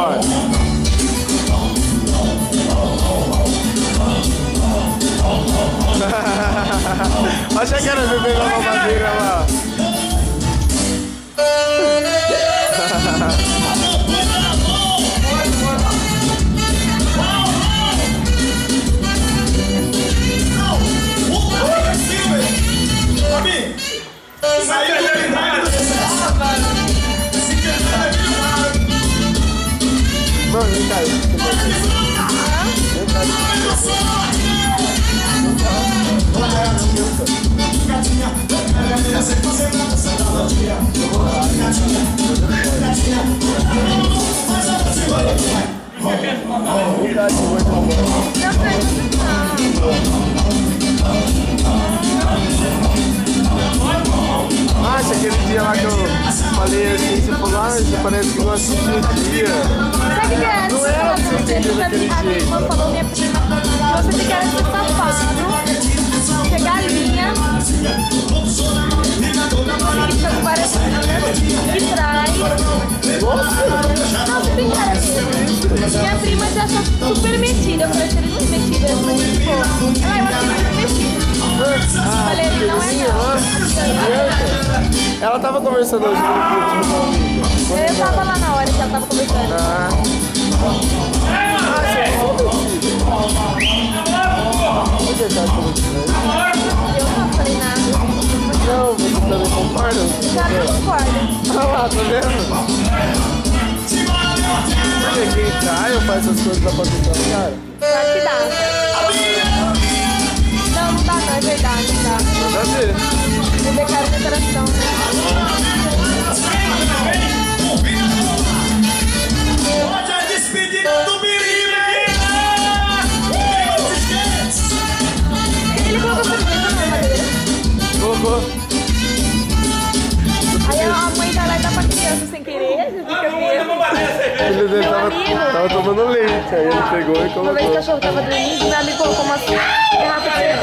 Bora. Achei que era bebê igual uma madeira lá. Mano, vem cá. Nossa, aquele dia lá que eu falei assim, você falou, ah, você parece que gosta de dia. Sabe que é? Não era pra você entender daquele jeito. A minha irmã falou, minha prima, você tem cara de safado, que é galinha, e fica com várias de trás. Não, você tem cara disso. Minha prima se achou super metida, eu falei, seria muito metida, mas tipo, ela eu achei muito metida. Falei, não é não. Ela tava conversando hoje com Eu tava lá na hora que ela tava conversando. Eu não falei nada. Não, você também concorda? Já não concordo. Olha lá, tá vendo? Olha quem trai ou faz essas coisas da produção, cara? Acho que dá. Não, não dá não, é verdade, não dá. Nada a ver. Eu declaro meu coração, Hoje é despedida do menino! Ele colocou cerveja na madeira. Colocou. Aí a mãe vai lá e dá pra criança sem querer, você fica vendo. Ele dele Meu amigo. tava tomando leite, aí ele pegou e Uma vez o colocou. cachorro tava dormindo, meu amigo colocou uma garrafa de cerveja